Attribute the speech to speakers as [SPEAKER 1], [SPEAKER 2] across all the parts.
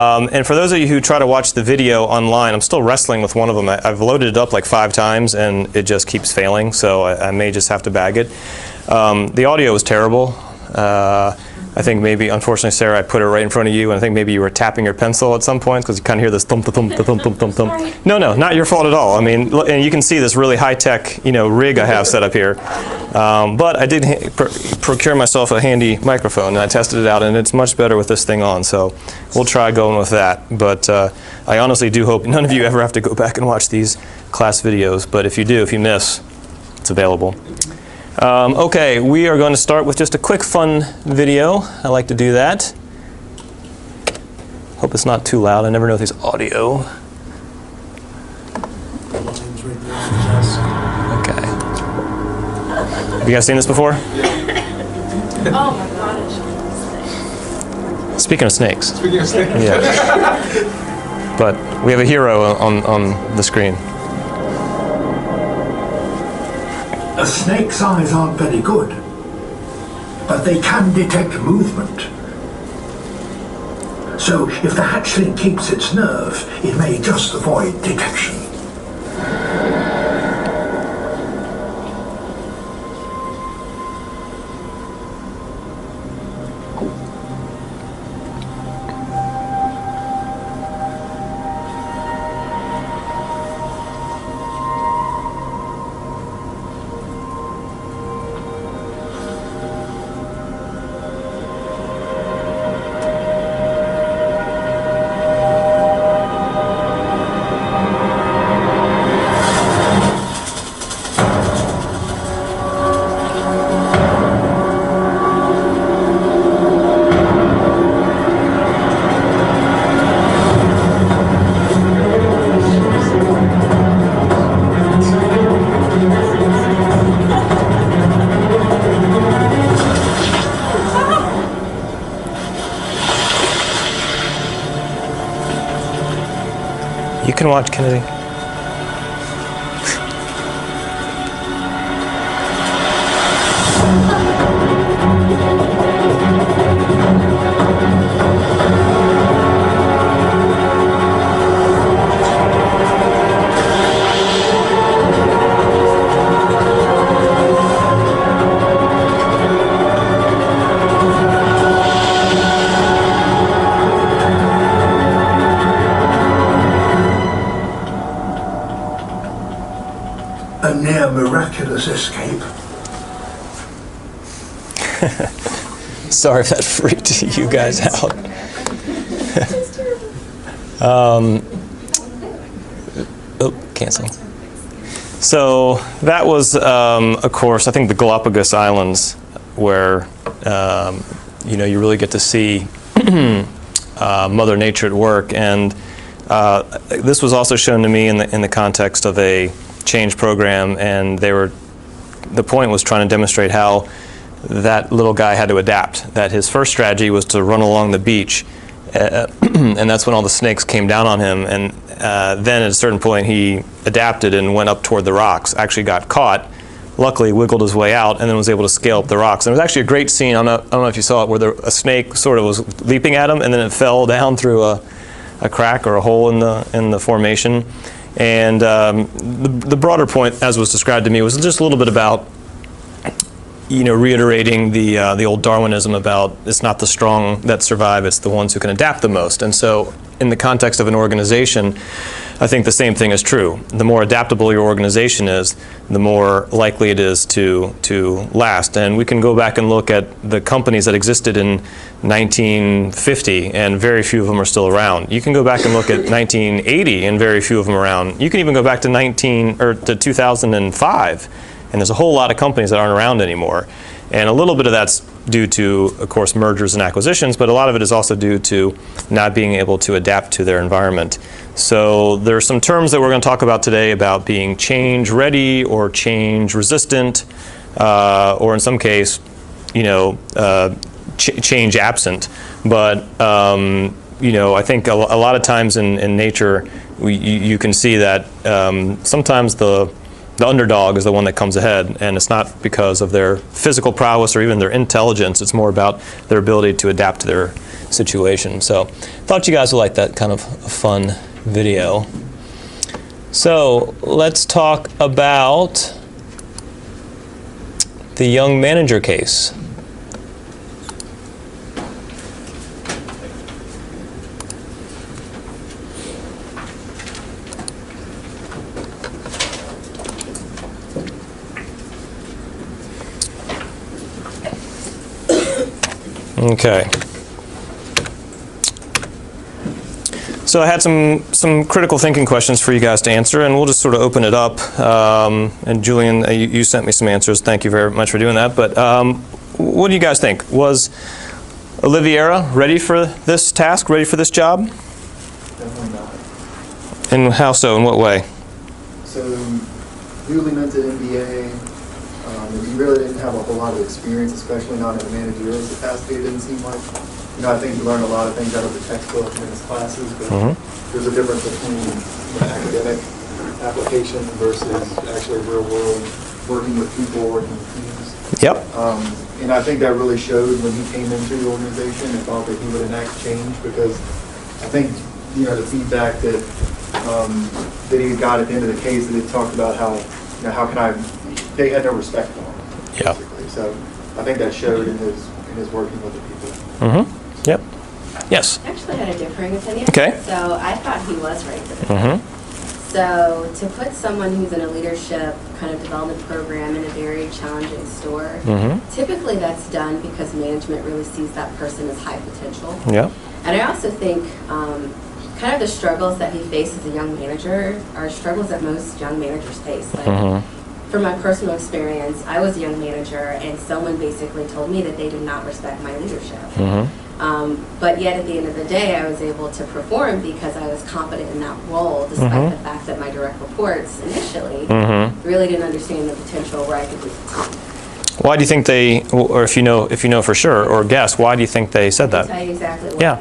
[SPEAKER 1] And for those of you who try to watch the video online, I'm still wrestling with one of them. I've loaded it up like 5 times and it just keeps failing, so I may just have to bag it. The audio was terrible. I think maybe, unfortunately, Sarah, I put it right in front of you, and I think maybe you were tapping your pencil at some point because you kind of hear this thump, thump, thump, thump, thump, thump. No, not your fault at all. I mean, and you can see this really high-tech, rig I have set up here. But I did procure myself a handy microphone, and I tested it out, and it's much better with this thing on. So we'll try going with that. But I honestly do hope none of you ever have to go back and watch these class videos. But if you do, if you miss, it's available. Okay, we are going to start with just a quick fun video. I like to do that. Hope it's not too loud. I never know if there's audio. Okay. Have you guys seen this before?
[SPEAKER 2] Oh my gosh.
[SPEAKER 1] Speaking of snakes.
[SPEAKER 3] Speaking of snakes.
[SPEAKER 1] Yeah. But we have a hero on the screen.
[SPEAKER 4] A snake's eyes aren't very good, but they can detect movement. So if the hatchling keeps its nerve, it may just avoid detection.
[SPEAKER 1] You can watch, Kennedy. A near miraculous escape. Sorry if that freaked you guys out. Oh, cancel. So that was a course, I think the Galapagos Islands, where you really get to see Mother Nature at work. And this was also shown to me in the context of a change program, and the point was trying to demonstrate how that little guy had to adapt. That his first strategy was to run along the beach, and that's when all the snakes came down on him. And then at a certain point he adapted and went up toward the rocks, actually got caught, luckily wiggled his way out, and then was able to scale up the rocks. And it was actually a great scene, I don't know if you saw it, where a snake sort of was leaping at him, and then it fell down through a crack or a hole in the formation. And the broader point, as was described to me, was just a little bit about, reiterating the old Darwinism about it's not the strong that survive, it's the ones who can adapt the most. And so in the context of an organization, I think the same thing is true. The more adaptable your organization is, the more likely it is to last. And we can go back and look at the companies that existed in 1950, and very few of them are still around. You can go back and look at 1980, and very few of them are around. You can even go back to 2005, and there's a whole lot of companies that aren't around anymore. And a little bit of that's due to, of course, mergers and acquisitions, but a lot of it is also due to not being able to adapt to their environment. So there are some terms that we're going to talk about today about being change ready or change resistant, or in some case, change absent. But I think a lot of times in nature, you can see that sometimes the the underdog is the one that comes ahead, and it's not because of their physical prowess or even their intelligence. It's more about their ability to adapt to their situation. So thought you guys would like that kind of a fun video. So let's talk about the young manager case. Okay. So I had some critical thinking questions for you guys to answer, and we'll just sort of open it up. And Julian, you sent me some answers. Thank you very much for doing that. But what do you guys think? Was Oliveira ready for this task, ready for this job?
[SPEAKER 3] Definitely not.
[SPEAKER 1] And how so? In what way?
[SPEAKER 3] So, newly minted MBA, he really didn't have a whole lot of experience, especially not in a managerial capacity, it didn't seem like. You know, I think he learned a lot of things out of the textbook and in his classes, but there's a difference between academic application versus actually real world, working with people, working with teams.
[SPEAKER 1] Yep.
[SPEAKER 3] And I think that really showed when he came into the organization and thought that he would enact change, because I think, you know, the feedback that that he got at the end of the case, that he talked about how, you know, how can I, they had no respect for him, basically. So I think that showed in his working with the people.
[SPEAKER 1] Yep. Yes.
[SPEAKER 5] I actually had a differing opinion.
[SPEAKER 1] Okay.
[SPEAKER 5] So I thought he was right for the job. So to put someone who's in a leadership kind of development program in a very challenging store, typically that's done because management really sees that person as high potential.
[SPEAKER 1] Yeah.
[SPEAKER 5] And I also think kind of the struggles that he faced as a young manager are struggles that most young managers face. Like, from my personal experience, I was a young manager, and someone basically told me that they did not respect my leadership. But yet at the end of the day, I was able to perform because I was competent in that role, despite the fact that my direct reports initially really didn't understand the potential where I could lead the team.
[SPEAKER 1] Why do you think they, or if you know for sure, or guess, why do you think they said that?
[SPEAKER 5] I'll tell you exactly why.
[SPEAKER 1] Yeah.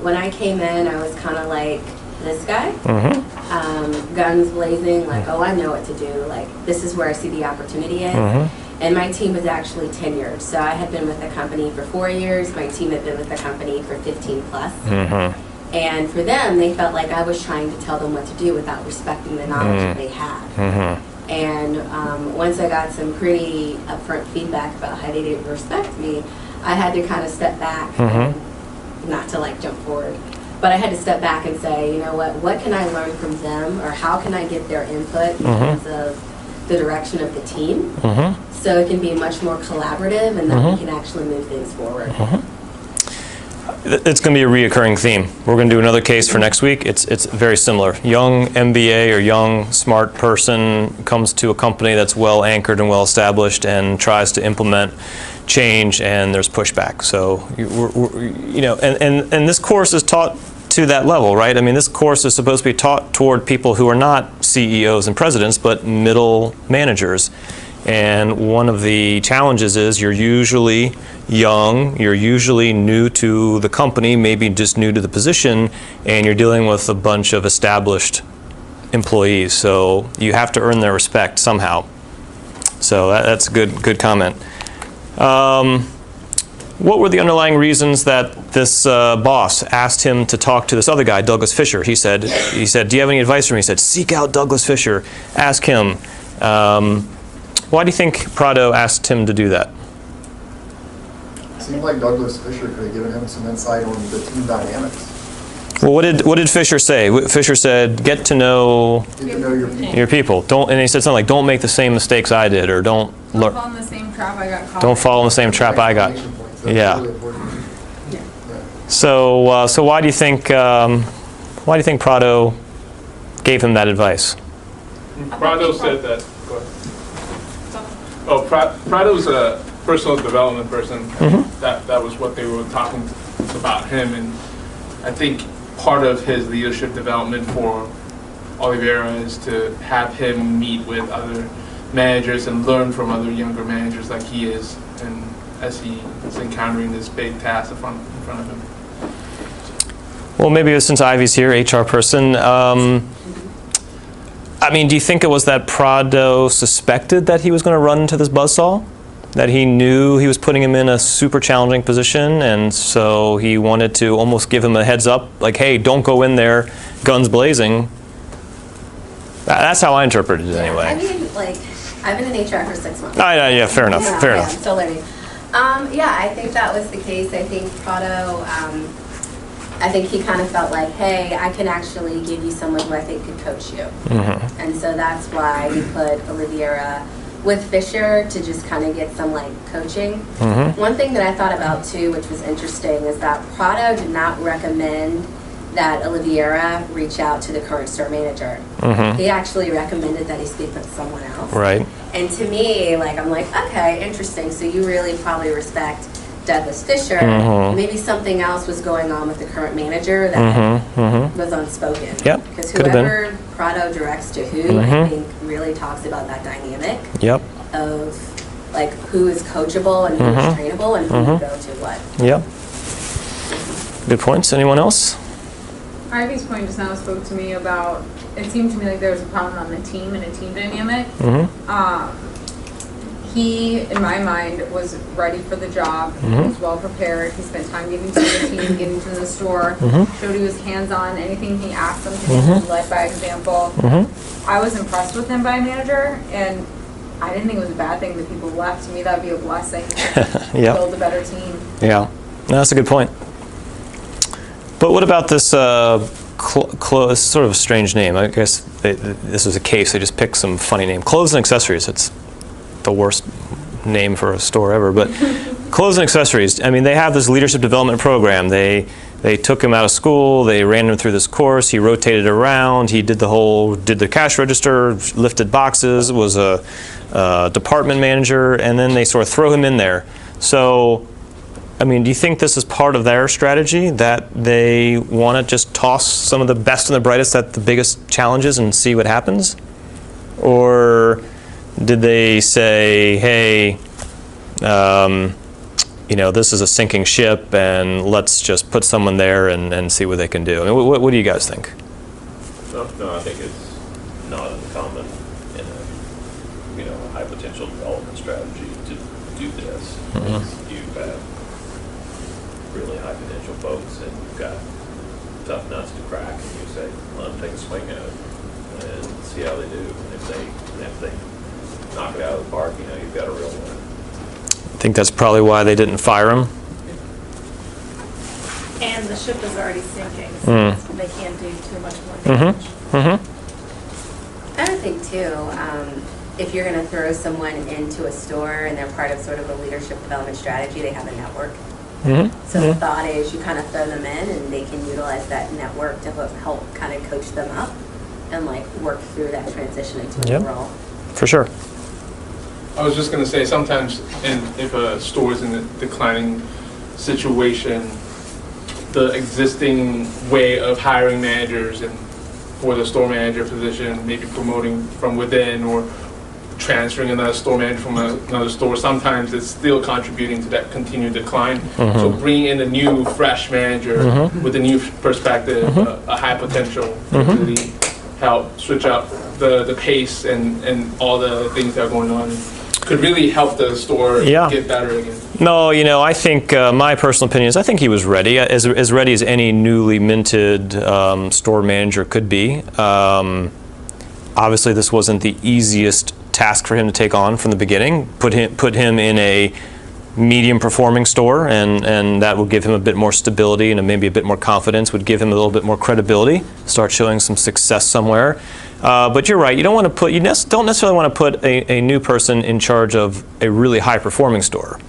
[SPEAKER 5] When I came in, I was kind of like this guy, guns blazing, like, oh, I know what to do. Like, this is where I see the opportunity in. And my team was actually tenured. So I had been with the company for 4 years. My team had been with the company for 15 plus. And for them, they felt like I was trying to tell them what to do without respecting the knowledge that they had. And once I got some pretty upfront feedback about how they didn't respect me, I had to kind of step back, not to like jump forward, but I had to step back and say, you know what can I learn from them, or how can I get their input in terms of the direction of the team, so it can be much more collaborative, and then we can actually move things forward.
[SPEAKER 1] It's going to be a reoccurring theme. We're going to do another case for next week. It's very similar. Young MBA or young smart person comes to a company that's well anchored and well established and tries to implement change, and there's pushback. So you know, and this course is taught to that level, right? I mean, this course is supposed to be taught toward people who are not CEOs and presidents, but middle managers. And one of the challenges is you're usually young, you're usually new to the company, maybe just new to the position, and you're dealing with a bunch of established employees. So you have to earn their respect somehow. So that's a good comment. What were the underlying reasons that this boss asked him to talk to this other guy, Douglas Fisher? He said, do you have any advice for me? He said, seek out Douglas Fisher, ask him. Why do you think Prado asked him to do that?
[SPEAKER 3] It seemed like Douglas Fisher could have given him some insight on the team dynamics.
[SPEAKER 1] Well, what did Fisher say? Fisher said, get to know your people. Don't, and he said something like, don't make the same mistakes I did, or don't
[SPEAKER 2] fall in the same trap I got caught.
[SPEAKER 1] Don't fall in the same trap I got. Yeah.
[SPEAKER 3] Really
[SPEAKER 1] So why do you think Prado gave him that advice?
[SPEAKER 6] Prado said that. Go ahead. Oh, Prado's a personal development person. That was what they were talking about him, and I think part of his leadership development for Oliveira is to have him meet with other managers and learn from other younger managers like he is, and as he is encountering this big task in front of him. Well,
[SPEAKER 1] maybe since Ivy's here, HR person, I mean, do you think it was that Prado suspected that he was going to run into this buzzsaw? That he knew he was putting him in a super challenging position, and so he wanted to almost give him a heads up, like, hey, don't go in there, guns blazing. That's how I interpreted it anyway.
[SPEAKER 5] I mean, like, I've been in HR for 6 months.
[SPEAKER 1] Yeah, fair enough,
[SPEAKER 5] Yeah,
[SPEAKER 1] fair
[SPEAKER 5] yeah,
[SPEAKER 1] enough.
[SPEAKER 5] I'm still learning. Yeah, I think that was the case. I think Prado, I think he kind of felt like, hey, I can actually give you someone who I think could coach you.
[SPEAKER 1] Mm-hmm.
[SPEAKER 5] And so that's why he put Oliveira with Fisher to just kind of get some like coaching.
[SPEAKER 1] Mm-hmm.
[SPEAKER 5] One thing that I thought about too, which was interesting, is that Prado did not recommend that Oliveira reach out to the current store manager.
[SPEAKER 1] Mm-hmm.
[SPEAKER 5] He actually recommended that he speak with someone else.
[SPEAKER 1] Right.
[SPEAKER 5] And to me, like, I'm like, okay, interesting. So you really probably respect Douglas Fisher.
[SPEAKER 1] Mhm.
[SPEAKER 5] Maybe something else was going on with the current manager that was unspoken.
[SPEAKER 1] Yep,
[SPEAKER 5] Because
[SPEAKER 1] could have been.
[SPEAKER 5] whoever Prado directs to who, I think really talks about that dynamic
[SPEAKER 1] Yep,
[SPEAKER 5] of like who is coachable and who is trainable and who will go to what.
[SPEAKER 1] yep. Good points. Anyone else?
[SPEAKER 2] Ivy's point just now spoke to me about, it seemed to me like there was a problem on the team and a team dynamic. He, in my mind, was ready for the job. He was well prepared. He spent time getting to the team, getting to the store, showed he was hands-on. Anything he asked them to do, he led by example. I was impressed with him by manager, and I didn't think it was a bad thing that people left. To me, that would be a blessing to
[SPEAKER 1] Yep.
[SPEAKER 2] build a better team.
[SPEAKER 1] Yeah, no, that's a good point. But what about this it's sort of a strange name. I guess this was a case. They just picked some funny name. Clothes and accessories. It's the worst name for a store ever. But clothes and accessories. I mean, they have this leadership development program. They took him out of school. They ran him through this course. He rotated around. He did the cash register, lifted boxes, was a department manager, and then they sort of throw him in there. So, I mean, do you think this is part of their strategy, that they want to just toss some of the best and the brightest at the biggest challenges and see what happens? Or did they say, hey, you know, this is a sinking ship and let's just put someone there and see what they can do? I mean, what do you guys think?
[SPEAKER 7] No, I think it's not uncommon in a high potential development strategy to do this. You have really high potential folks and you've got tough nuts to crack, and you say, let them take a swing at it and see how they do. And if they knock it out of the park, you've got a real winner.
[SPEAKER 1] I think that's probably why they didn't fire him.
[SPEAKER 8] And the ship is already sinking, so they can't do too much more damage.
[SPEAKER 5] I don't think too, if you're going to throw someone into a store and they're part of sort of a leadership development strategy, they have a network. So the thought is you kind of throw them in and they can utilize that network to help kind of coach them up and like work through that transition into a new role.
[SPEAKER 1] For sure.
[SPEAKER 6] I was just going to say, sometimes if a store is in a declining situation, the existing way of hiring managers and for the store manager position, maybe promoting from within or transferring another store manager from another store, sometimes it's still contributing to that continued decline. So bringing in a new, fresh manager with a new perspective, a high potential, to really help switch up the pace and all the things that are going on could really help the store get better again.
[SPEAKER 1] No, I think my personal opinion is I think he was ready, as ready as any newly minted store manager could be. Obviously, this wasn't the easiest task for him to take on from the beginning. Put him in a medium performing store, and that would give him a bit more stability and maybe a bit more confidence, would give him a little bit more credibility, start showing some success somewhere. But you're right, you don't necessarily want to put a new person in charge of a really high performing store.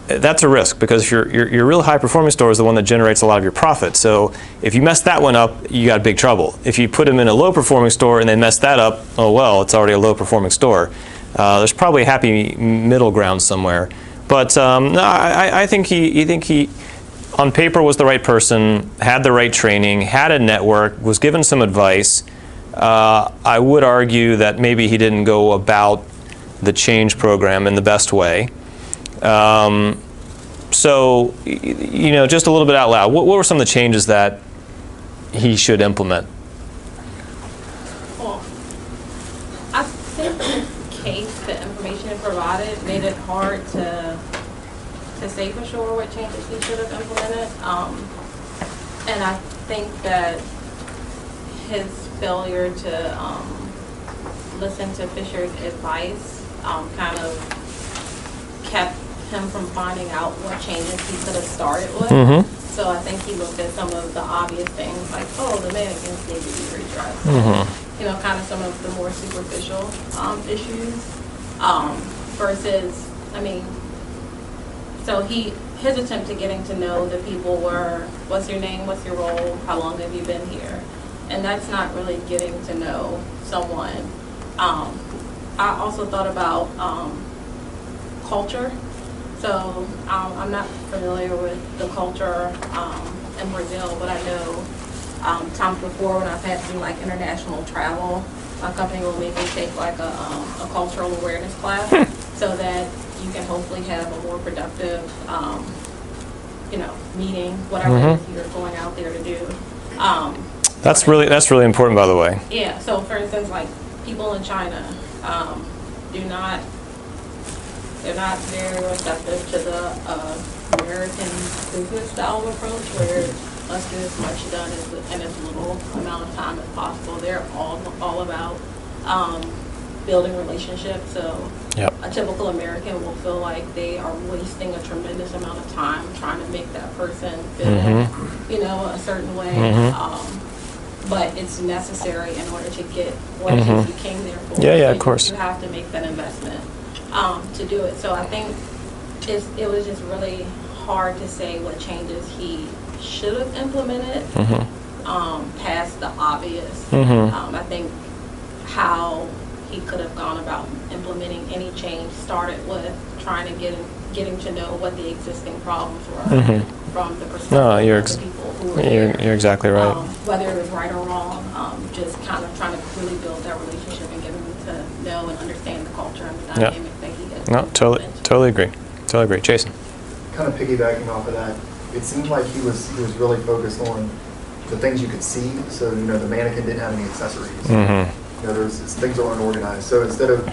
[SPEAKER 1] That's a risk, because your real high performing store is the one that generates a lot of your profit. So if you mess that one up, you got big trouble. If you put them in a low performing store and they mess that up, oh well, it's already a low performing store. There's probably a happy middle ground somewhere. But no, I think he on paper was the right person, had the right training, had a network, was given some advice. I would argue that maybe he didn't go about the change program in the best way. So, just a little bit out loud, what were some of the changes that he should implement?
[SPEAKER 8] Well,
[SPEAKER 9] case, the information it provided made it hard to say for sure what changes he should have implemented. And I think that his failure to listen to Fisher's advice kind of kept him from finding out what changes he could have started with.
[SPEAKER 1] Mm-hmm.
[SPEAKER 9] So I think he looked at some of the obvious things like, oh, the mannequins need to be redressed.
[SPEAKER 1] Mm-hmm.
[SPEAKER 9] You know, kind of some of the more superficial issues versus, I mean, so his attempt to getting to know the people were, what's your name, what's your role, how long have you been here? And that's not really getting to know someone. I also thought about culture. So I'm not familiar with the culture in Brazil, but I know times before when I've had to do like international travel, my company will make me take like a cultural awareness class so that you can hopefully have a more productive, meeting, whatever it is you're going out there to do.
[SPEAKER 1] That's really important, by the way.
[SPEAKER 9] Yeah. So, for instance, like people in China, they're not very receptive to the American business style of approach, where let's get as much done in as little amount of time as possible. They're all about building relationships. So
[SPEAKER 1] Yep.
[SPEAKER 9] a typical American will feel like they are wasting a tremendous amount of time trying to make that person feel, a certain way. But it's necessary in order to get what it is you came there for.
[SPEAKER 1] Yeah,
[SPEAKER 9] So
[SPEAKER 1] of course.
[SPEAKER 9] You have to make that investment to do it. So I think it was just really hard to say what changes he should have implemented past the obvious. I think how he could have gone about implementing any change started with trying to getting to know what the existing problems were from the perspective of the people who were there.
[SPEAKER 1] You're exactly right.
[SPEAKER 9] Whether it was right or wrong, just kind of trying to really build that relationship and getting them to know and understand the culture and the dynamic that he had.
[SPEAKER 1] No, totally agree. Jason.
[SPEAKER 3] Kind of piggybacking off of that, it seemed like he was really focused on the things you could see. So, the mannequin didn't have any accessories. There's things that aren't organized. So instead of,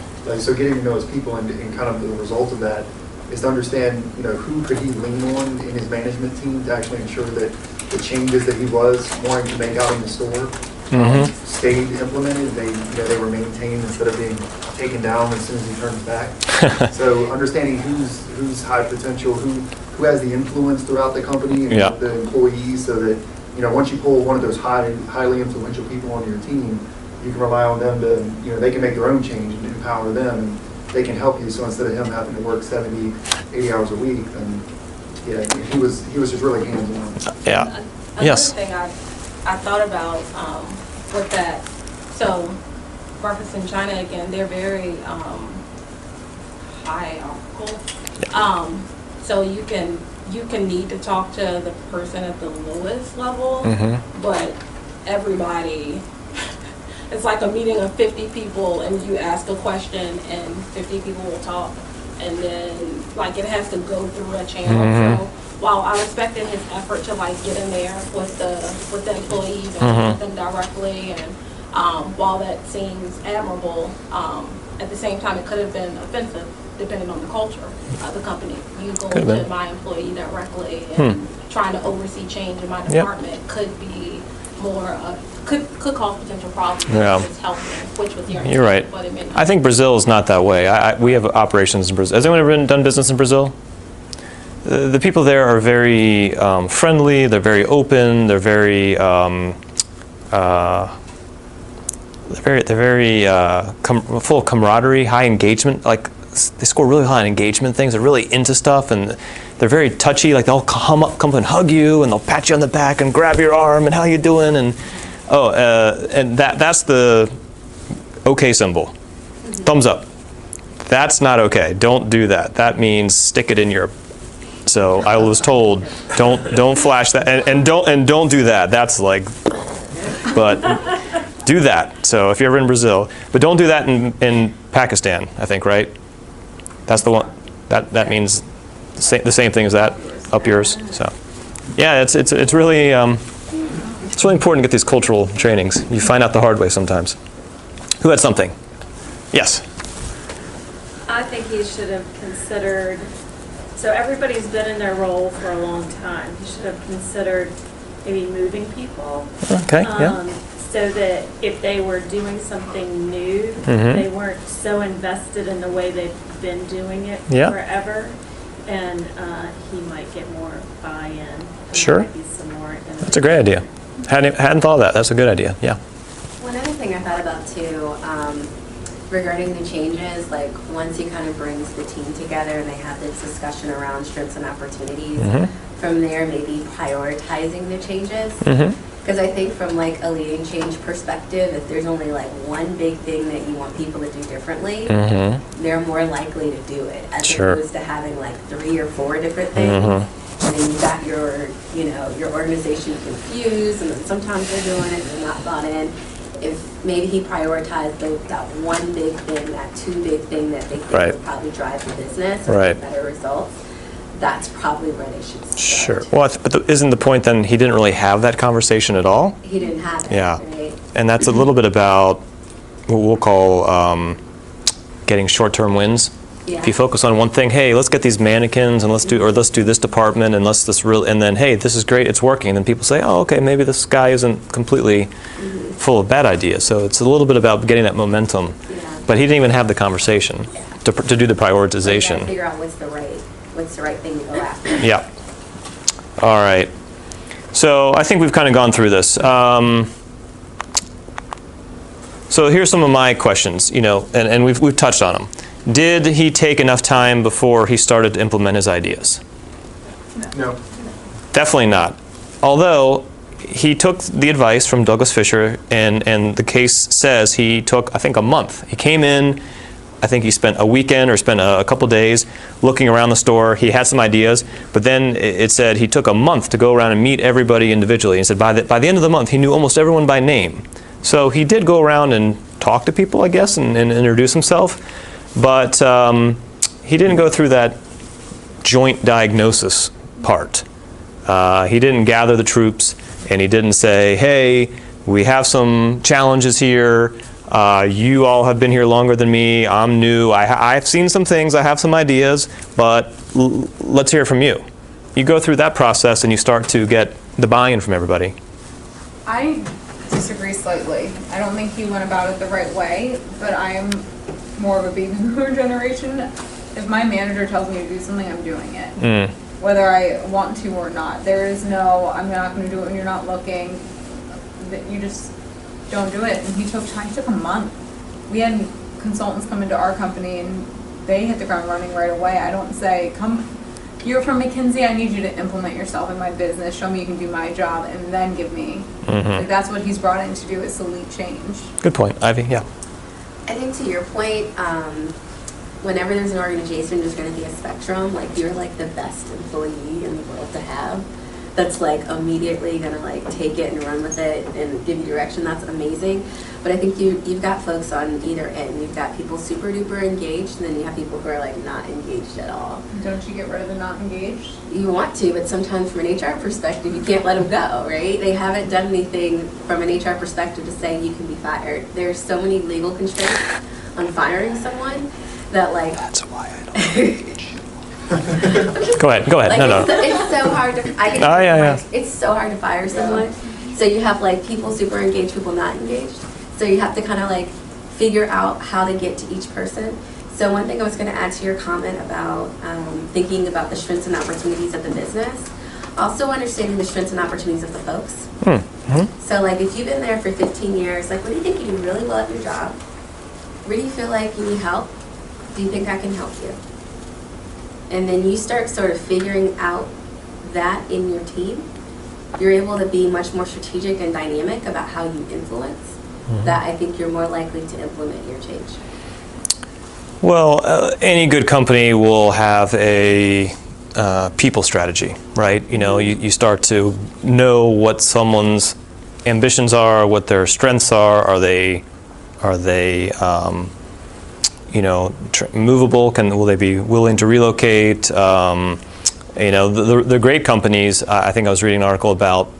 [SPEAKER 3] getting to know his people and kind of the result of that is to understand, who could he lean on in his management team to actually ensure that the changes that he was wanting to make out in the store stayed implemented. They were maintained instead of being taken down as soon as he turns back. So understanding who's high potential, who has the influence throughout the company and the employees, so that once you pull one of those highly influential people onto your team, you can rely on them to, they can make their own change and empower them, and they can help you. So instead of him having to work 70, 80 hours a week, then he was just really hands-on.
[SPEAKER 1] Yeah.
[SPEAKER 9] Another thing I thought about with that, so referencing China again, they're very hierarchical. So you can need to talk to the person at the lowest level, but everybody. It's like a meeting of 50 people and you ask a question and 50 people will talk, and then it has to go through a channel. So while I respected his effort to get in there with the employees and with them directly, and while that seems admirable, at the same time it could have been offensive depending on the culture of the company. You go to my employee directly and trying to oversee change in my department could be more could cause potential problems.
[SPEAKER 1] Yeah.
[SPEAKER 9] It's helping, which was your
[SPEAKER 1] You're right.
[SPEAKER 9] But it may not.
[SPEAKER 1] I think Brazil is not that way. We have operations in Brazil. Has anyone ever done business in Brazil? The people there are very friendly. They're very open. They're very full of camaraderie, high engagement. They score really high on engagement things. They're really into stuff, and they're very touchy. They'll come up and hug you, and they'll pat you on the back and grab your arm and how you doing, and and that's the okay symbol. Thumbs up. That's not okay. Don't do that. That means stick it in your. So I was told, don't flash that, and don't do that. That's but do that. So if you're ever in Brazil, but don't do that in Pakistan, I think, right? That's the one. That means the same thing as that up yours. So yeah, it's really important to get these cultural trainings. You find out the hard way sometimes. Who had something? Yes.
[SPEAKER 8] I think he should have considered, so everybody's been in their role for a long time. He should have considered maybe moving people.
[SPEAKER 1] Okay, yeah.
[SPEAKER 8] So that if they were doing something new, they weren't so invested in the way they've been doing it forever. And he might get more buy-in.
[SPEAKER 1] Sure.
[SPEAKER 8] Might be some more
[SPEAKER 1] That's a great idea. Hadn't thought of that. That's a good idea, yeah.
[SPEAKER 5] One other thing I thought about too, regarding the changes, like once he kind of brings the team together and they have this discussion around strengths and opportunities, from there maybe prioritizing the changes. Because I think from like a leading change perspective, if there's only like one big thing that you want people to do differently, they're more likely to do it as opposed to having like 3 or 4 different things. And then you got your, your organization confused, and then sometimes they're doing it and they're not bought in. If maybe he prioritized that one big thing, that 2 big thing that they think will probably drive the business or get better results, that's probably where they should start.
[SPEAKER 1] Sure. Well, but isn't the point then he didn't really have that conversation at all?
[SPEAKER 5] He didn't have it.
[SPEAKER 1] Yeah.
[SPEAKER 5] Right?
[SPEAKER 1] And that's a little bit about what we'll call getting short-term wins.
[SPEAKER 5] Yeah.
[SPEAKER 1] If you focus on one thing, hey, let's get these mannequins and let's do this department and and then hey, this is great, it's working. And then people say, oh, okay, maybe this guy isn't completely full of bad ideas. So it's a little bit about getting that momentum.
[SPEAKER 5] Yeah.
[SPEAKER 1] But he didn't even have the conversation to do the prioritization.
[SPEAKER 5] So figure out what's the right thing to go after.
[SPEAKER 1] Yeah. All right. So I think we've kind of gone through this. So here's some of my questions, and we've touched on them. Did he take enough time before he started to implement his ideas?
[SPEAKER 3] No.
[SPEAKER 1] Definitely not. Although he took the advice from Douglas Fisher, and the case says he took, I think, a month. He came in, I think he spent a weekend or spent a couple days looking around the store. He had some ideas, but then it said he took a month to go around and meet everybody individually. He said by the end of the month, he knew almost everyone by name. So he did go around and talk to people, I guess, and introduce himself. But he didn't go through that joint diagnosis part. He didn't gather the troops, and he didn't say, hey, we have some challenges here. You all have been here longer than me. I'm new. I've seen some things. I have some ideas, but let's hear from you. You go through that process, and you start to get the buy-in from everybody.
[SPEAKER 2] I disagree slightly. I don't think he went about it the right way, but I'm more of a baby boomer generation. If my manager tells me to do something, I'm doing it. Whether I want to or not. There is no, I'm not going to do it when you're not looking. That you just don't do it. And he took time. He took a month. We had consultants come into our company and they hit the ground running right away. I don't say, come, you're from McKinsey, I need you to implement yourself in my business, show me you can do my job, and then give me. Like, that's what he's brought in to do, is to lead change.
[SPEAKER 1] Good point. Ivy, yeah.
[SPEAKER 5] I think to your point, whenever there's an organization, there's going to be a spectrum. Like, you're like the best employee in the world to have. That's like immediately going to like take it and run with it and give you direction. That's amazing. But I think you've got folks on either end. You've got people super duper engaged, and then you have people who are like not engaged at all.
[SPEAKER 2] Don't you get rid of the not engaged?
[SPEAKER 5] You want to, but sometimes from an HR perspective, you can't let them go, right? They haven't done anything from an HR perspective to say you can be fired. There's so many legal constraints on firing someone that like...
[SPEAKER 1] That's why I don't Go ahead.
[SPEAKER 5] Like,
[SPEAKER 1] no.
[SPEAKER 5] It's so hard to... It's so hard to fire someone. So you have like people super engaged, people not engaged. So you have to kind of like figure out how to get to each person. So one thing I was going to add to your comment about thinking about the strengths and opportunities of the business, also understanding the strengths and opportunities of the folks. So like if you've been there for 15 years, like what do you think you do really well at your job? Where do you feel like you need help? Do you think I can help you? And then you start sort of figuring out that in your team. You're able to be much more strategic and dynamic about how you influence. That I think you're more likely to implement your change.
[SPEAKER 1] Well, any good company will have a people strategy, right? You know, you start to know what someone's ambitions are, what their strengths are. Are they movable? Will they be willing to relocate? The great companies. I think I was reading an article about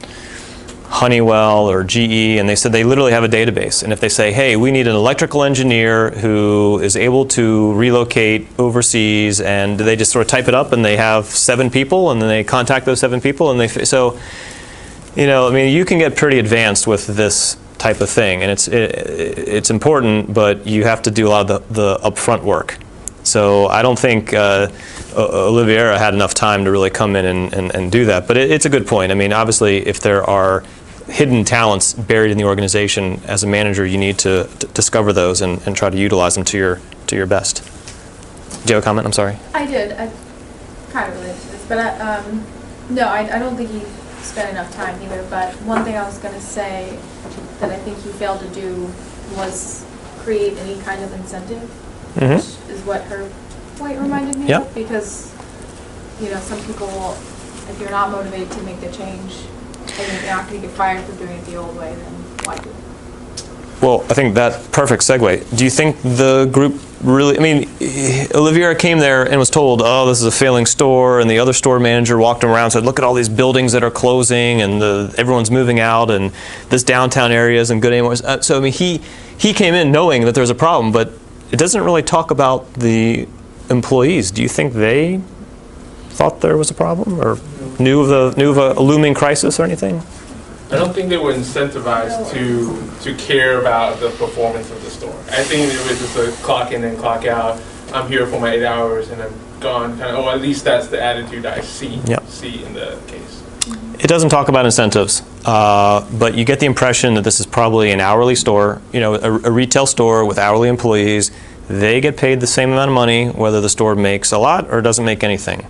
[SPEAKER 1] Honeywell or GE, and they said they literally have a database. And if they say, hey, we need an electrical engineer who is able to relocate overseas, and they just sort of type it up, and they have 7 people, and then they contact those 7 people, and so, you know, I mean, you can get pretty advanced with this type of thing, and it's important, but you have to do a lot of the upfront work. So I don't think Oliveira had enough time to really come in and do that. But it's a good point. I mean, obviously, if there are hidden talents buried in the organization, as a manager, you need to discover those and try to utilize them to your best. Do you have a comment? I'm sorry.
[SPEAKER 10] I did. I kind of related to this, but no, I don't think he spent enough time either. But one thing I was going to say that I think he failed to do was create any kind of incentive, which is what her point reminded me of. Because, you know, some people will, if you're not motivated to make the change, and you're not going to get fired for doing it the old way, then why do it?
[SPEAKER 1] Well, I think that perfect segue. Do you think the group really, I mean, Oliveira came there and was told, oh, this is a failing store, and the other store manager walked him around and said, look at all these buildings that are closing, and everyone's moving out, and this downtown area isn't good anymore. So, I mean, he came in knowing that there's a problem, but it doesn't really talk about the employees. Do you think they thought there was a problem, or knew of a looming crisis or anything?
[SPEAKER 6] I don't think they were incentivized to care about the performance of the store. I think it was just a clock in and clock out. I'm here for my 8 hours and I'm gone. Kind of, at least that's the attitude I see in the case.
[SPEAKER 1] It doesn't talk about incentives, but you get the impression that this is probably an hourly store, you know, a retail store with hourly employees. They get paid the same amount of money whether the store makes a lot or doesn't make anything.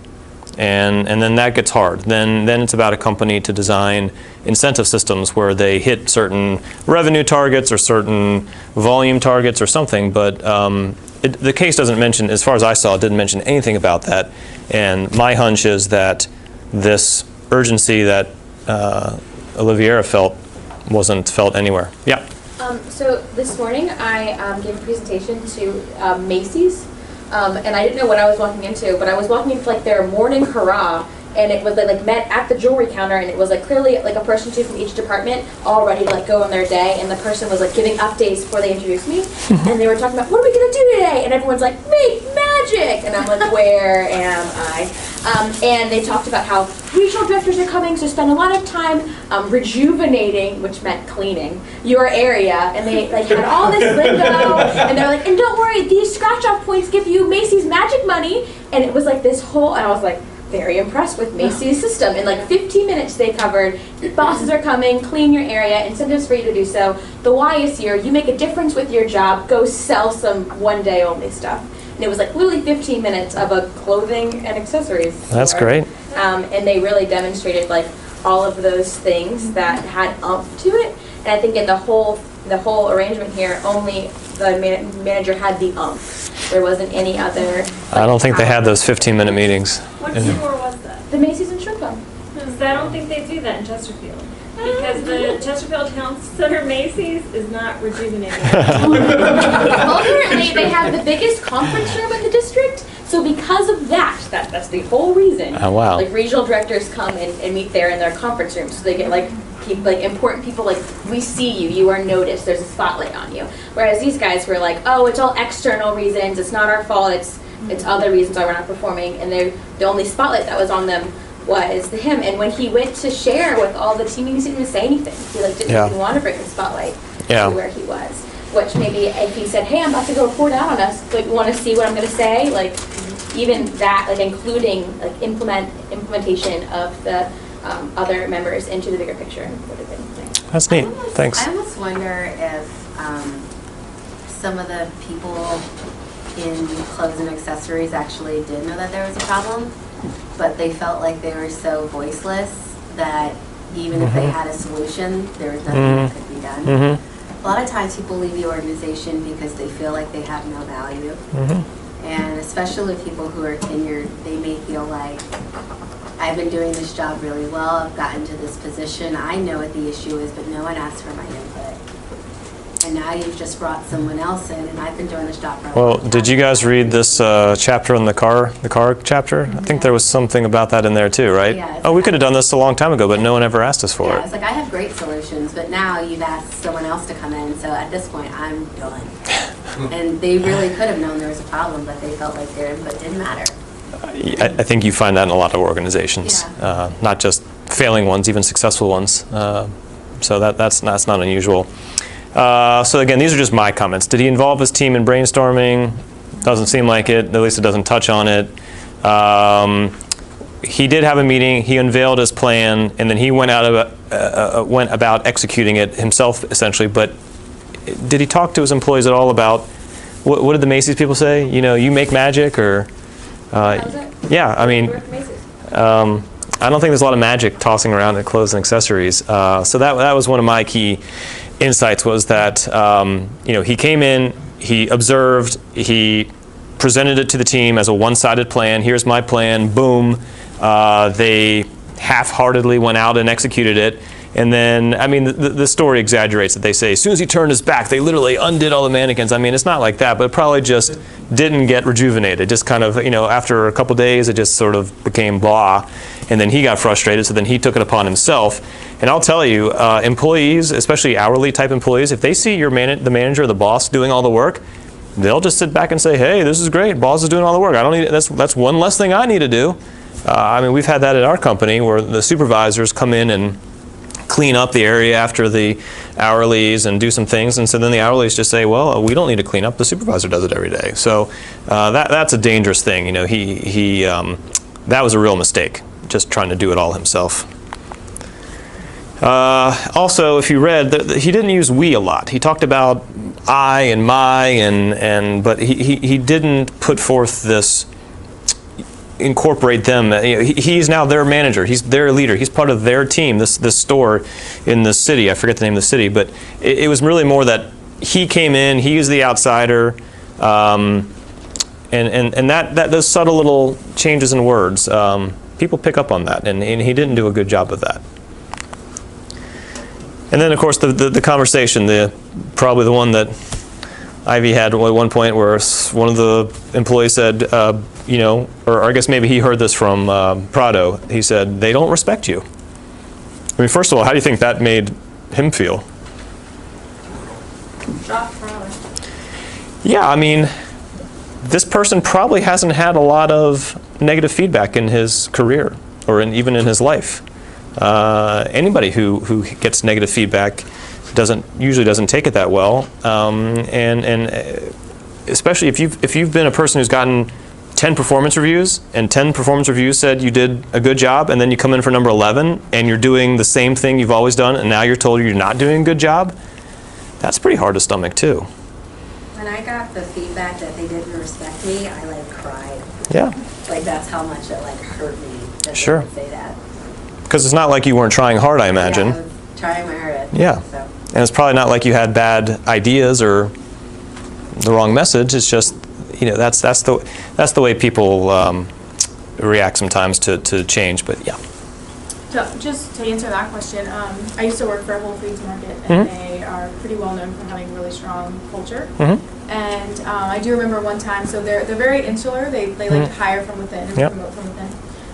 [SPEAKER 1] And then that gets hard. Then it's about a company to design incentive systems where they hit certain revenue targets or certain volume targets or something. But the case doesn't mention, as far as I saw, it didn't mention anything about that. And my hunch is that this urgency that Oliveira felt wasn't felt anywhere. Yeah.
[SPEAKER 11] So this morning I gave a presentation to Macy's. And I didn't know what I was walking into, but I was walking into like their morning hurrah, and it was like met at the jewelry counter, and it was like clearly like a person or two from each department all ready to like go on their day, and the person was like giving updates before they introduced me, and they were talking about, what are we gonna do today? And everyone's like, make magic, and I'm like, where am I? And they talked about how regional directors are coming, so spend a lot of time rejuvenating, which meant cleaning, your area. And they like had all this lingo, and they're like, and don't worry, these scratch-off points give you Macy's magic money. And it was like this whole, and I was like, very impressed with Macy's system. In like 15 minutes they covered, bosses are coming, clean your area, incentives for you to do so. The why is here, you make a difference with your job, go sell some one-day only stuff. And it was like literally 15 minutes of a clothing and accessories store.
[SPEAKER 1] That's great.
[SPEAKER 11] And they really demonstrated like all of those things that had umph to it. And I think in the whole arrangement here, only the manager had the umph. There wasn't any other.
[SPEAKER 1] I don't think they had those 15-minute meetings.
[SPEAKER 8] What store was that?
[SPEAKER 11] The Macy's in Sherco.
[SPEAKER 8] Because I don't think they do that in Chesterfield. Because the Chesterfield Town Center Macy's is not rejuvenating.
[SPEAKER 11] Well, apparently they have the biggest conference room in the district. So because of that's the whole reason.
[SPEAKER 1] Oh, wow.
[SPEAKER 11] Like regional directors come and meet there in their conference room. So they get like important people, like, we see you, you are noticed, there's a spotlight on you. Whereas these guys were like, oh, it's all external reasons, it's not our fault, it's other reasons why we're not performing. And the only spotlight that was on them was him. And when he went to share with all the team, he didn't even say anything. He like didn't even want to bring the spotlight to where he was. Which maybe if he said, hey, I'm about to go report out on us, like, you want to see what I'm going to say? Like, even that, like, including like implementation of the other members into the bigger picture would have been nice.
[SPEAKER 1] That's neat. Thanks.
[SPEAKER 5] I almost wonder if some of the people in clothes and accessories actually did know that there was a problem, but they felt like they were so voiceless that even if they had a solution, there was nothing that could be done. A lot of times people leave the organization because they feel like they have no value. And especially people who are tenured, they may feel like, I've been doing this job really well, I've gotten to this position, I know what the issue is, but no one asked for my input. And now you've just brought someone else in, and I've been doing this job for a
[SPEAKER 1] Well,
[SPEAKER 5] long time.
[SPEAKER 1] did you guys read this chapter on the car chapter? I think there was something about that in there too, right?
[SPEAKER 5] Yeah,
[SPEAKER 1] Oh, we could have done this a long time ago, but no one ever asked us for
[SPEAKER 5] Yeah,
[SPEAKER 1] it.
[SPEAKER 5] it's like I have great solutions, but now you've asked someone else to come in, so at this point, I'm done. And they really could have known there was a problem, but they felt like their input didn't matter.
[SPEAKER 1] I think you find that in a lot of organizations,
[SPEAKER 5] Yeah.
[SPEAKER 1] not just failing ones, even successful ones. So that's not unusual. So again, these are just my comments. Did he involve his team in brainstorming? Doesn't seem like it. At least it doesn't touch on it. He did have a meeting. He unveiled his plan, and then he went about executing it himself, essentially. But did he talk to his employees at all about what did the Macy's people say? You know, you make magic, or yeah. I mean, I don't think there's a lot of magic tossing around in clothes and accessories. So that was one of my key insights, was that you know, he came in, he observed, he presented it to the team as a one-sided plan. Here's my plan. Boom. They half-heartedly went out and executed it. And then, I mean, the story exaggerates it. They say as soon as he turned his back, they literally undid all the mannequins. I mean, it's not like that, but it probably just didn't get rejuvenated. Just kind of, you know, after a couple days, it just sort of became blah. And then he got frustrated, so then he took it upon himself. And I'll tell you, employees, especially hourly type employees, if they see the manager or the boss doing all the work, they'll just sit back and say, hey, this is great. Boss is doing all the work. I don't need, that's one less thing I need to do. I mean, we've had that at our company where the supervisors come in and clean up the area after the hourlies and do some things, and so then the hourlies just say, well, we don't need to clean up, the supervisor does it every day. So that's a dangerous thing. You know, that was a real mistake, just trying to do it all himself. Also, if you read, he didn't use we a lot. He talked about I and my, but he didn't put forth this, incorporate them. You know, he's now their manager. He's their leader. He's part of their team. This store in the city. I forget the name of the city, but it was really more that he came in. He was the outsider, and that those subtle little changes in words. People pick up on that, and he didn't do a good job of that. And then, of course, the conversation. Probably the one that Ivy had at one point, where one of the employees said, you know, or I guess maybe he heard this from Prado. He said, they don't respect you. I mean, first of all, how do you think that made him feel?
[SPEAKER 10] Shock, probably.
[SPEAKER 1] Yeah, I mean, this person probably hasn't had a lot of negative feedback in his career, or even in his life. Anybody who gets negative feedback usually doesn't take it that well, and especially if you've been a person who's gotten 10 performance reviews, and 10 performance reviews said you did a good job, and then you come in for number 11 and you're doing the same thing you've always done, and now you're told you're not doing a good job, that's pretty hard to stomach too.
[SPEAKER 5] When I got the feedback that they didn't respect me, I like cried.
[SPEAKER 1] Yeah.
[SPEAKER 5] Like that's how much it like hurt me that
[SPEAKER 1] Sure.
[SPEAKER 5] they would say that.
[SPEAKER 1] Because it's not like you weren't trying hard, I imagine.
[SPEAKER 5] Yeah, I was trying my hardest.
[SPEAKER 1] Yeah.
[SPEAKER 5] So.
[SPEAKER 1] And it's probably not like you had bad ideas or the wrong message. It's just, you know, that's the way people react sometimes to change. But yeah.
[SPEAKER 10] So just to answer that question, I used to work for a Whole Foods market, and they are pretty well known for having really strong culture. And I do remember one time, so they're very insular. They like to hire from within and promote from within.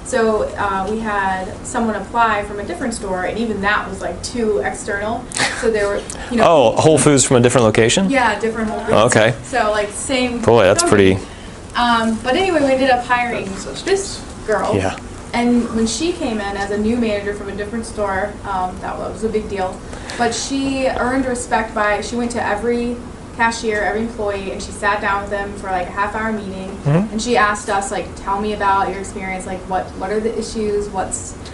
[SPEAKER 10] So we had someone apply from a different store, and even that was like too external. So there were, you know.
[SPEAKER 1] Oh, Whole Foods from a different location?
[SPEAKER 10] Yeah, different Whole Foods.
[SPEAKER 1] Oh, okay.
[SPEAKER 10] So like same.
[SPEAKER 1] Boy, that's
[SPEAKER 10] company.
[SPEAKER 1] pretty.
[SPEAKER 10] But anyway, we ended up hiring this girl.
[SPEAKER 1] Yeah.
[SPEAKER 10] And when she came in as a new manager from a different store, that was a big deal. But she earned respect by, she went to every cashier, every employee, and she sat down with them for like a half-hour meeting. And she asked us, like, tell me about your experience, like what are the issues, what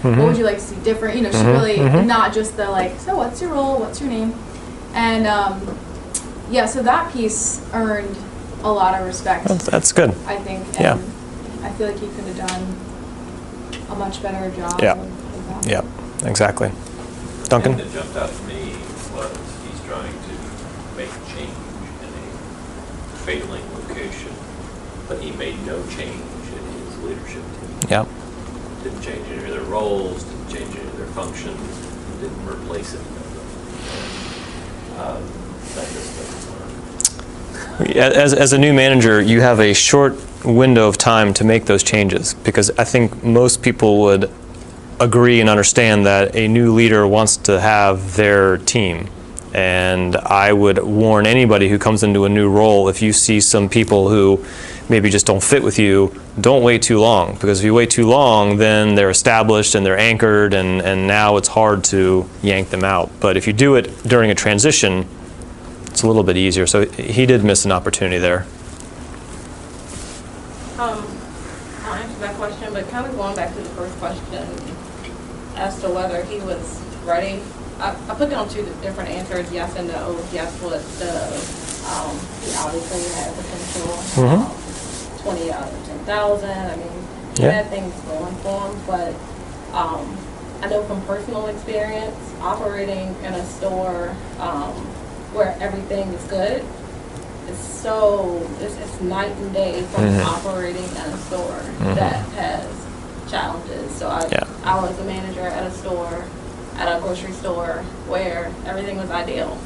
[SPEAKER 10] would you like to see different? You know, she really, not just the like, so what's your role, what's your name? And yeah, so that piece earned a lot of respect.
[SPEAKER 1] That's good.
[SPEAKER 10] I think. And
[SPEAKER 1] Yeah.
[SPEAKER 10] I feel like he could have done a much better job.
[SPEAKER 1] Yeah.
[SPEAKER 10] Of that.
[SPEAKER 1] Yeah, exactly. Duncan?
[SPEAKER 7] The thing that jumped out to me was he's trying to make change in a failing location, but he made no change in his leadership team.
[SPEAKER 1] Yeah.
[SPEAKER 7] Didn't change any of their roles, didn't change any of their functions, didn't replace any of them. thing that's
[SPEAKER 1] As a new manager, you have a short window of time to make those changes, because I think most people would agree and understand that a new leader wants to have their team. And I would warn anybody who comes into a new role, if you see some people who maybe just don't fit with you, don't wait too long, because if you wait too long, then they're established and they're anchored, and now it's hard to yank them out. But if you do it during a transition, it's a little bit easier. So he did miss an opportunity there.
[SPEAKER 9] I'll answer that question, but kind of going back to the first question as to whether he was ready. I put down two different answers, yes and no. Yes was he obviously had potential, 20 out of 10,000. I mean, he had things going for him, but I know from personal experience, operating in a store where everything is good, it's night and day from operating in a store that has challenges. So I was a manager at a store, at a grocery store, where everything was ideal.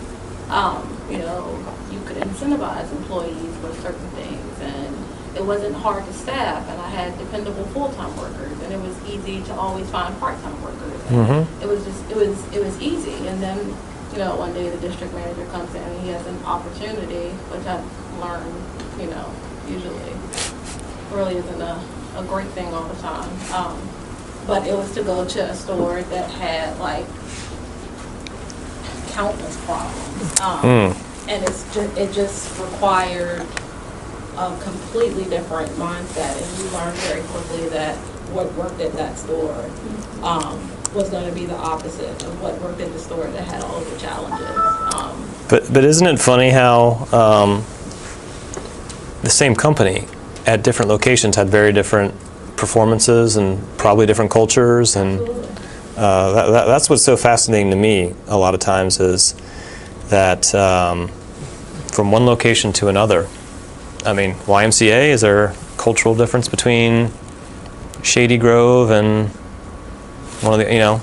[SPEAKER 9] You know, you could incentivize employees with certain things, and it wasn't hard to staff, and I had dependable full-time workers, and it was easy to always find part-time workers. It was easy. And then, you know, one day the district manager comes in and he has an opportunity, which I've learned, you know, usually really isn't a great thing all the time. But it was to go to a store that had like countless problems. And it just required a completely different mindset, and you learn very quickly that what worked at that store was going to be the opposite of what worked at the store that had all of the challenges.
[SPEAKER 1] But isn't it funny how the same company at different locations had very different performances and probably different cultures, and that's what's so fascinating to me a lot of times, is that from one location to another. I mean, YMCA, is there a cultural difference between Shady Grove and one of the, you know?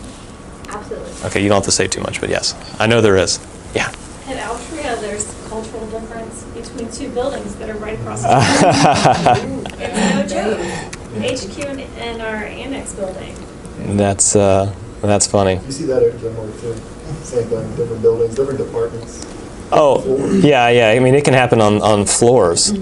[SPEAKER 11] Absolutely.
[SPEAKER 1] Okay, you don't have to say too much, but yes, I know there is. Yeah.
[SPEAKER 8] At Altria, there's a cultural difference between two buildings that are right across the street. It's no joke. HQ and our annex building.
[SPEAKER 1] That's funny.
[SPEAKER 3] You see that at Genworth too. Same thing, different buildings, different departments.
[SPEAKER 1] Oh, yeah. I mean, it can happen on floors.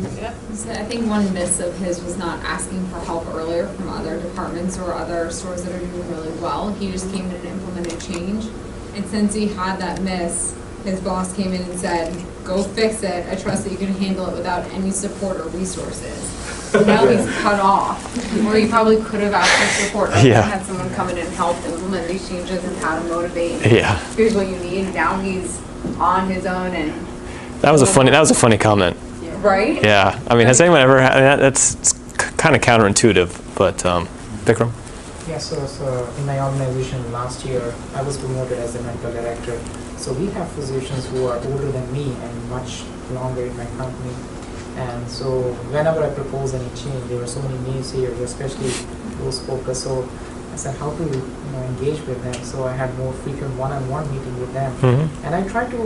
[SPEAKER 2] So I think one miss of his was not asking for help earlier from other departments or other stores that are doing really well. He just came in and implemented change. And since he had that miss, his boss came in and said, go fix it. I trust that you can handle it without any support or resources. So now he's cut off, where he probably could have asked for support and had someone come in and help implement these changes and how to motivate. Here's what you need. Now he's on his own, and
[SPEAKER 1] that was a funny comment.
[SPEAKER 2] Right?
[SPEAKER 1] Yeah. I mean, has anyone ever? That's kind of counterintuitive, but Vikram.
[SPEAKER 12] Yeah. So in my organization last year, I was promoted as the medical director. So we have physicians who are older than me and much longer in my company. And so whenever I propose any change, there were so many naysayers, especially those focused. So I said, how to engage with them? So I had more frequent one-on-one meeting with them, and I tried to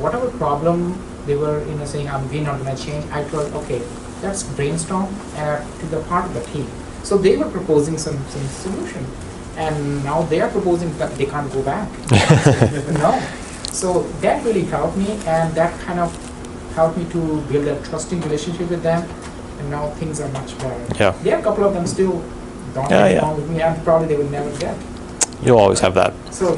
[SPEAKER 12] whatever problem they were saying, we're not going to change. I told, okay, let's brainstorm, and I took the part of the team. So they were proposing some solution, and now they are proposing that they can't go back. No. So that really helped me, and that kind of helped me to build a trusting relationship with them, and now things are much better.
[SPEAKER 1] Yeah.
[SPEAKER 12] There are a couple of them still don't get along with me, and probably they will never get.
[SPEAKER 1] You'll always have that.
[SPEAKER 12] So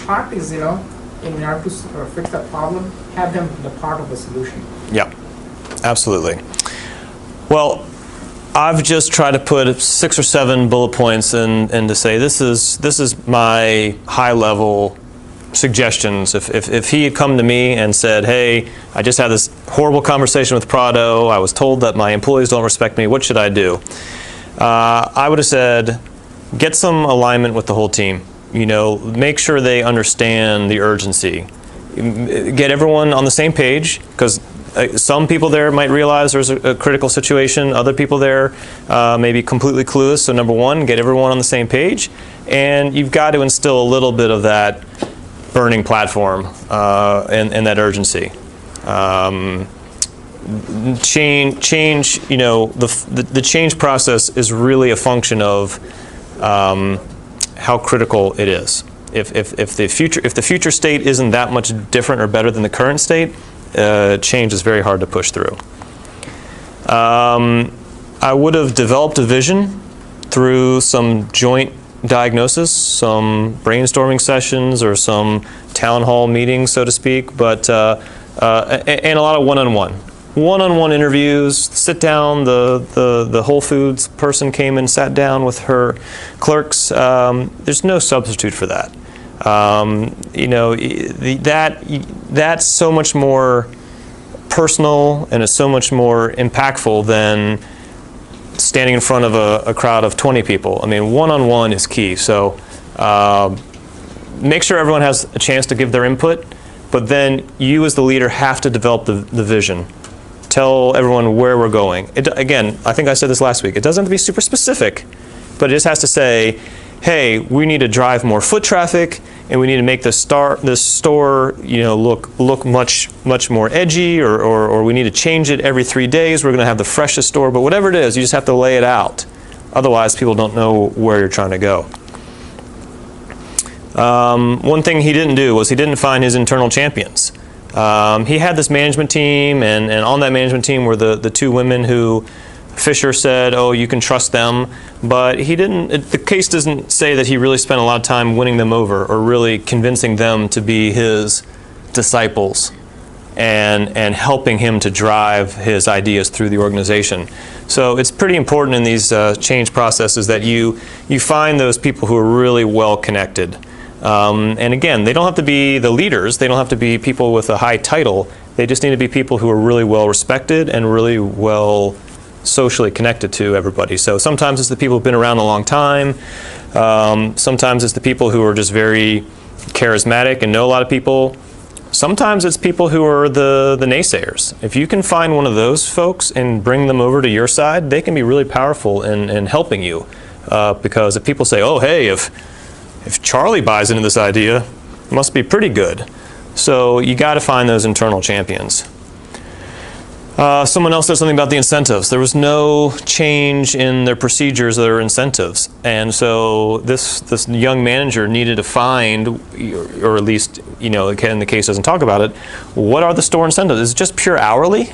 [SPEAKER 12] part is, in order to fix that problem, have them the part of the solution.
[SPEAKER 1] Yeah, absolutely. Well, I've just tried to put 6 or 7 bullet points and to say this is my high level suggestions. If he had come to me and said, hey, I just had this horrible conversation with Prado, I was told that my employees don't respect me, what should I do? I would have said, get some alignment with the whole team. Make sure they understand the urgency. Get everyone on the same page, because some people there might realize there's a critical situation. Other people there may be completely clueless. So number one, get everyone on the same page. And you've got to instill a little bit of that burning platform and that urgency. Change, you know, the change process is really a function of how critical it is. If the future state isn't that much different or better than the current state, change is very hard to push through. I would have developed a vision through some joint diagnosis, some brainstorming sessions, or some town hall meetings, so to speak, but and a lot of one-on-one interviews. Sit down. The Whole Foods person came and sat down with her clerks. There's no substitute for that. You know, that's so much more personal and is so much more impactful than standing in front of a crowd of 20 people. I mean, one-on-one is key. So make sure everyone has a chance to give their input, but then you as the leader have to develop the vision. Tell everyone where we're going. Again, I think I said this last week, it doesn't have to be super specific, but it just has to say, hey, we need to drive more foot traffic, and we need to make this store, you know, look much more edgy, or we need to change it every 3 days. We're going to have the freshest store, but whatever it is, you just have to lay it out. Otherwise, people don't know where you're trying to go. One thing he didn't do was he didn't find his internal champions. He had this management team, and on that management team were the two women who Fisher said, oh, you can trust them, but he didn't. The case doesn't say that he really spent a lot of time winning them over or really convincing them to be his disciples and helping him to drive his ideas through the organization. So it's pretty important in these change processes that you find those people who are really well connected. And again, they don't have to be the leaders. They don't have to be people with a high title. They just need to be people who are really well respected and really well socially connected to everybody. So sometimes it's the people who've been around a long time. Sometimes it's the people who are just very charismatic and know a lot of people. Sometimes it's people who are the naysayers. If you can find one of those folks and bring them over to your side, they can be really powerful in helping you. Because if people say, oh, hey, if Charlie buys into this idea, it must be pretty good. So you got to find those internal champions. Someone else said something about the incentives. There was no change in their procedures or incentives. And so this young manager needed to find, or at least, you know, again, the case doesn't talk about it, what are the store incentives? Is it just pure hourly?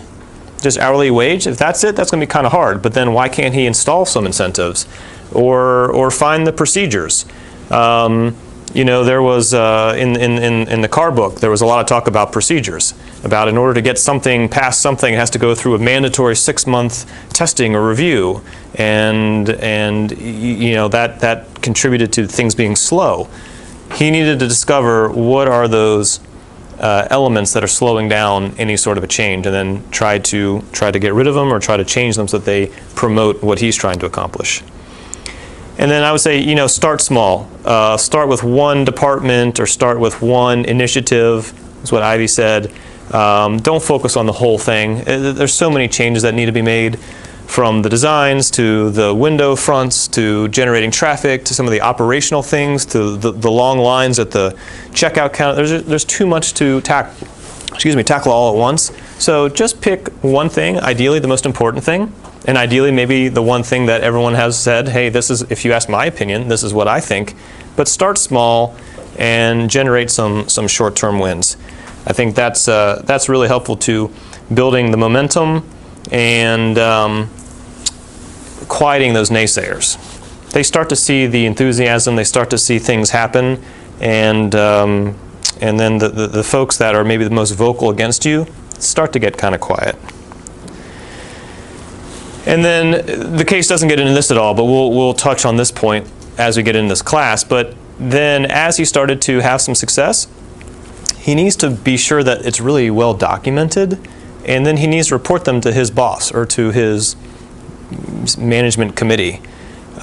[SPEAKER 1] Just hourly wage? If that's it, that's going to be kind of hard. But then why can't he install some incentives? Or find the procedures? You know, there was, in the car book, there was a lot of talk about procedures, about in order to get something past something, it has to go through a mandatory 6-month testing or review, and you know, that contributed to things being slow. He needed to discover what are those elements that are slowing down any sort of a change, and then try to get rid of them or try to change them so that they promote what he's trying to accomplish. And then I would say, you know, start small. Start with one department or start with one initiative, is what Ivy said. Don't focus on the whole thing. There's so many changes that need to be made, from the designs to the window fronts to generating traffic to some of the operational things to the long lines at the checkout counter. There's too much to tackle all at once. So just pick one thing, ideally the most important thing. And ideally, maybe the one thing that everyone has said, hey, this is, if you ask my opinion, this is what I think. But start small and generate some short-term wins. I think that's really helpful to building the momentum and quieting those naysayers. They start to see the enthusiasm, they start to see things happen, and then the folks that are maybe the most vocal against you start to get kind of quiet. And then the case doesn't get into this at all, but we'll touch on this point as we get into this class. But then as he started to have some success, he needs to be sure that it's really well documented, and then he needs to report them to his boss or to his management committee.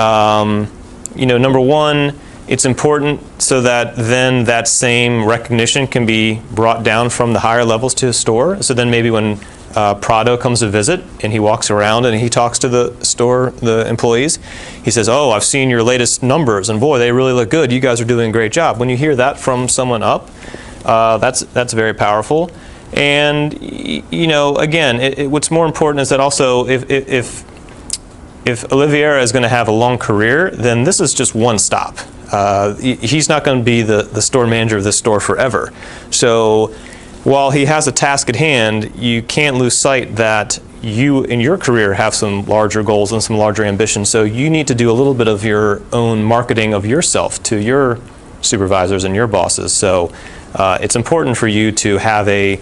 [SPEAKER 1] You know, number one, It's important so that then that same recognition can be brought down from the higher levels to his store. So then maybe when Prado comes to visit and he walks around and he talks to the store, the employees, he says, oh, I've seen your latest numbers and boy, they really look good. You guys are doing a great job. When you hear that from someone up, that's very powerful. And you know, again, what's more important is that also if Oliveira is going to have a long career, then this is just one stop. He's not going to be the store manager of this store forever. So while he has a task at hand, you can't lose sight that you in your career have some larger goals and some larger ambitions. So you need to do a little bit of your own marketing of yourself to your supervisors and your bosses. So it's important for you to have a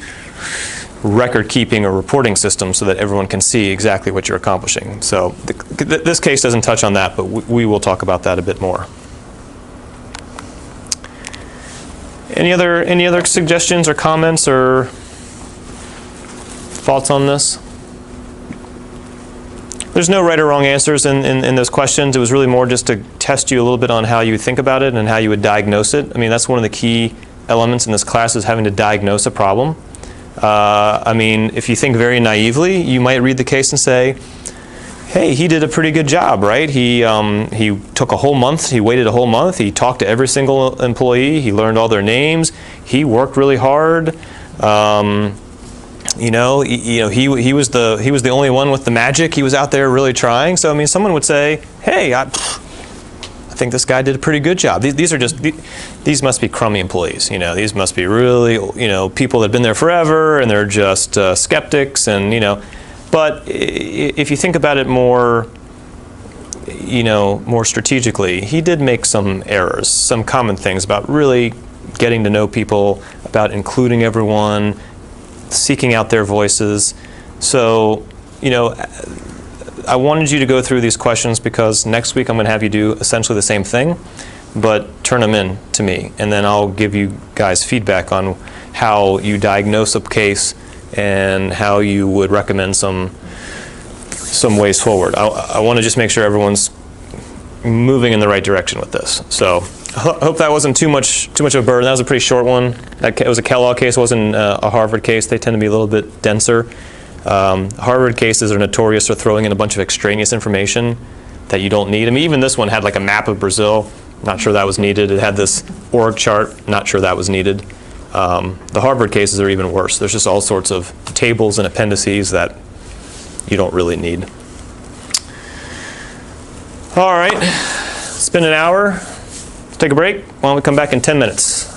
[SPEAKER 1] record-keeping or reporting system so that everyone can see exactly what you're accomplishing. So this case doesn't touch on that, but we will talk about that a bit more. Any other suggestions or comments or thoughts on this? There's no right or wrong answers in those questions. It was really more just to test you a little bit on how you think about it and how you would diagnose it. I mean, that's one of the key elements in this class is having to diagnose a problem. I mean, if you think very naively, you might read the case and say, hey, he did a pretty good job, right? He took a whole month, he waited a whole month, he talked to every single employee, he learned all their names, he worked really hard. He was the only one with the magic. He was out there really trying. So I mean, someone would say, hey, I think this guy did a pretty good job. These must be crummy employees. You know, these must be really, you know, people that have been there forever and they're just skeptics and, you know. But if you think about it more, you know, more strategically, he did make some errors, some common things about really getting to know people, about including everyone, seeking out their voices. So, you know, I wanted you to go through these questions because next week I'm going to have you do essentially the same thing, but turn them in to me, and then I'll give you guys feedback on how you diagnose a case and how you would recommend some ways forward. I want to just make sure everyone's moving in the right direction with this. So I hope that wasn't too much of a burden. That was a pretty short one. It was a Kellogg case. It wasn't a Harvard case. They tend to be a little bit denser. Harvard cases are notorious for throwing in a bunch of extraneous information that you don't need. I mean, even this one had like a map of Brazil. Not sure that was needed. It had this org chart. Not sure that was needed. The Harvard cases are even worse. There's just all sorts of tables and appendices that you don't really need. All right, it's been an hour. Let's take a break. Why don't we come back in 10 minutes?